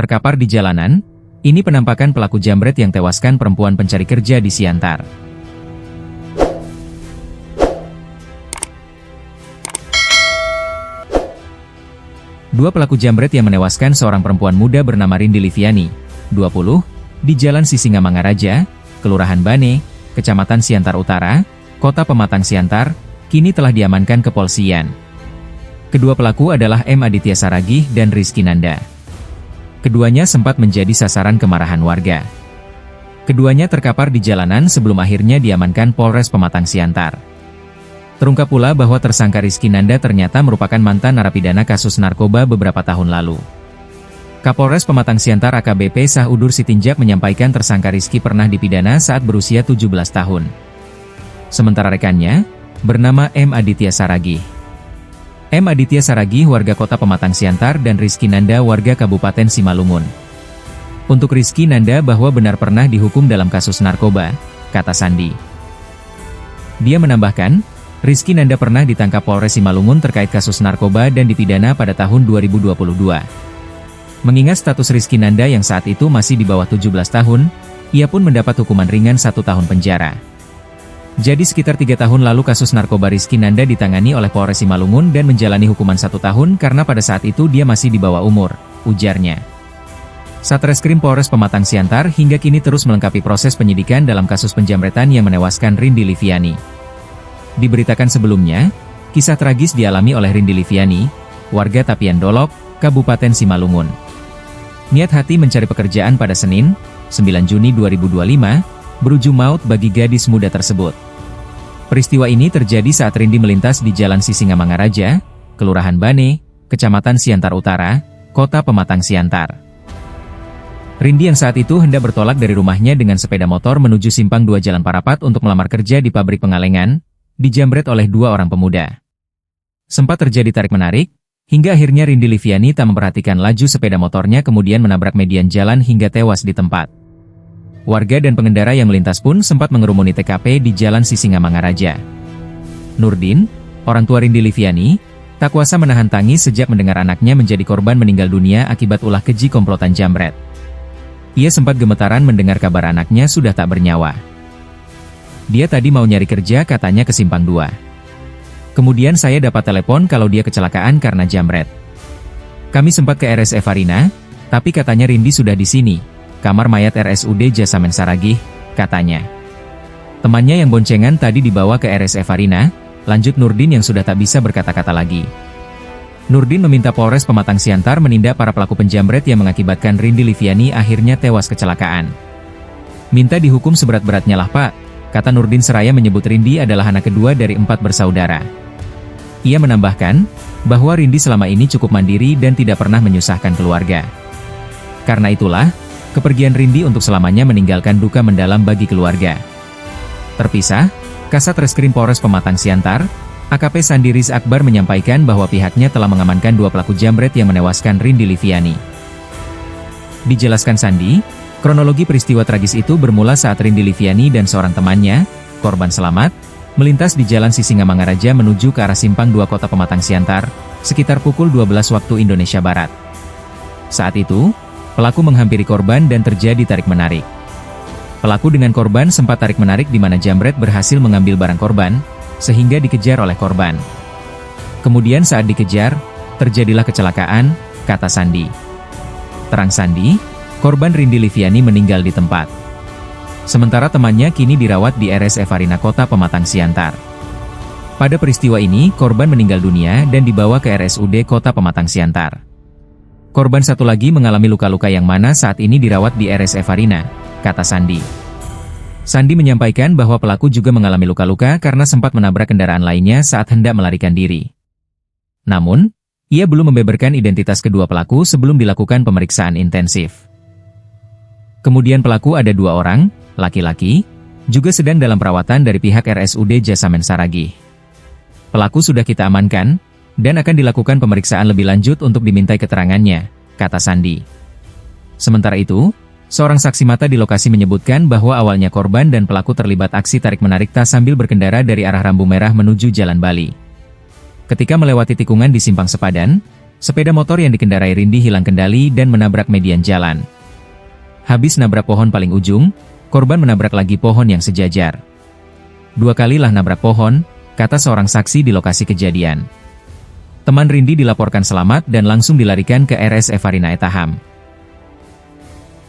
Terkapar di jalanan, ini penampakan pelaku jambret yang tewaskan perempuan pencari kerja di Siantar. Dua pelaku jambret yang menewaskan seorang perempuan muda bernama Rindi Liviani, 20, di Jalan Sisingamangaraja, Kelurahan Bane, Kecamatan Siantar Utara, Kota Pematang Siantar, kini telah diamankan kepolisian. Kedua pelaku adalah M. Aditya Saragih dan Rizky Nanda. Keduanya sempat menjadi sasaran kemarahan warga. Keduanya terkapar di jalanan sebelum akhirnya diamankan Polres Pematang Siantar. Terungkap pula bahwa tersangka Rizky Nanda ternyata merupakan mantan narapidana kasus narkoba beberapa tahun lalu. Kapolres Pematang Siantar AKBP Sahudur Sitinjak menyampaikan tersangka Rizky pernah dipidana saat berusia 17 tahun. Sementara rekannya, bernama M. Aditya Saragih. M. Aditya Saragih warga Kota Pematang Siantar dan Rizky Nanda warga Kabupaten Simalungun. Untuk Rizky Nanda bahwa benar pernah dihukum dalam kasus narkoba, kata Sandi. Dia menambahkan, Rizky Nanda pernah ditangkap Polres Simalungun terkait kasus narkoba dan dipidana pada tahun 2022. Mengingat status Rizky Nanda yang saat itu masih di bawah 17 tahun, ia pun mendapat hukuman ringan 1 tahun penjara. Jadi sekitar 3 tahun lalu kasus narkoba Rizky Nanda ditangani oleh Polres Simalungun dan menjalani hukuman 1 tahun karena pada saat itu dia masih di bawah umur, ujarnya. Satreskrim Polres Pematang Siantar hingga kini terus melengkapi proses penyidikan dalam kasus penjamretan yang menewaskan Rindi Liviani. Diberitakan sebelumnya, kisah tragis dialami oleh Rindi Liviani, warga Tapian Dolok, Kabupaten Simalungun. Niat hati mencari pekerjaan pada Senin, 9 Juni 2025, berujung maut bagi gadis muda tersebut. Peristiwa ini terjadi saat Rindi melintas di Jalan Sisingamangaraja, Kelurahan Bane, Kecamatan Siantar Utara, Kota Pematang Siantar. Rindi yang saat itu hendak bertolak dari rumahnya dengan sepeda motor menuju Simpang 2 Jalan Parapat untuk melamar kerja di pabrik pengalengan, dijambret oleh 2 orang pemuda. Sempat terjadi tarik-menarik, hingga akhirnya Rindi Liviani tak memperhatikan laju sepeda motornya kemudian menabrak median jalan hingga tewas di tempat. Warga dan pengendara yang melintas pun sempat mengerumuni TKP di Jalan Sisingamangaraja. Nurdin, orang tua Rindi Liviani, tak kuasa menahan tangis sejak mendengar anaknya menjadi korban meninggal dunia akibat ulah keji komplotan jambret. Ia sempat gemetaran mendengar kabar anaknya sudah tak bernyawa. Dia tadi mau nyari kerja katanya ke Simpang 2. Kemudian saya dapat telepon kalau dia kecelakaan karena jambret. Kami sempat ke RSF Arina, tapi katanya Rindi sudah di sini, kamar mayat RSUD Jasamen Saragih, katanya. Temannya yang boncengan tadi dibawa ke RSF Arina, lanjut Nurdin yang sudah tak bisa berkata-kata lagi. Nurdin meminta Polres Pematang Siantar menindak para pelaku penjambret yang mengakibatkan Rindi Liviani akhirnya tewas kecelakaan. Minta dihukum seberat-beratnya lah Pak, kata Nurdin seraya menyebut Rindi adalah anak kedua dari 4 bersaudara. Ia menambahkan, bahwa Rindi selama ini cukup mandiri dan tidak pernah menyusahkan keluarga. Karena itulah, kepergian Rindi untuk selamanya meninggalkan duka mendalam bagi keluarga. Terpisah, Kasat Reskrim Polres Pematang Siantar, AKP Sandi Riz Akbar menyampaikan bahwa pihaknya telah mengamankan 2 pelaku jambret yang menewaskan Rindi Liviani. Dijelaskan Sandi, kronologi peristiwa tragis itu bermula saat Rindi Liviani dan seorang temannya, korban selamat, melintas di Jalan Sisingamangaraja menuju ke arah Simpang 2 Kota Pematang Siantar, sekitar pukul 12 waktu Indonesia Barat. Saat itu, pelaku menghampiri korban dan terjadi tarik-menarik. Pelaku dengan korban sempat tarik-menarik di mana jambret berhasil mengambil barang korban, sehingga dikejar oleh korban. Kemudian saat dikejar, terjadilah kecelakaan, kata Sandi. Terang Sandi, korban Rindi Liviani meninggal di tempat. Sementara temannya kini dirawat di RSF Arina Kota Pematang Siantar. Pada peristiwa ini, korban meninggal dunia dan dibawa ke RSUD Kota Pematang Siantar. Korban satu lagi mengalami luka-luka yang mana saat ini dirawat di RSF Arina, kata Sandi. Sandi menyampaikan bahwa pelaku juga mengalami luka-luka karena sempat menabrak kendaraan lainnya saat hendak melarikan diri. Namun, ia belum membeberkan identitas kedua pelaku sebelum dilakukan pemeriksaan intensif. Kemudian pelaku ada 2 orang, laki-laki, juga sedang dalam perawatan dari pihak RSUD Jasamen Saragih. Pelaku sudah kita amankan, dan akan dilakukan pemeriksaan lebih lanjut untuk dimintai keterangannya, kata Sandi. Sementara itu, seorang saksi mata di lokasi menyebutkan bahwa awalnya korban dan pelaku terlibat aksi tarik-menarik tas sambil berkendara dari arah Rambu Merah menuju Jalan Bali. Ketika melewati tikungan di Simpang Sepadan, Sepeda motor yang dikendarai Rindi hilang kendali dan menabrak median jalan. Habis nabrak pohon paling ujung, korban menabrak lagi pohon yang sejajar. 2 kalilah nabrak pohon, kata seorang saksi di lokasi kejadian. Teman Rindi dilaporkan selamat dan langsung dilarikan ke RS Evarina Etaham.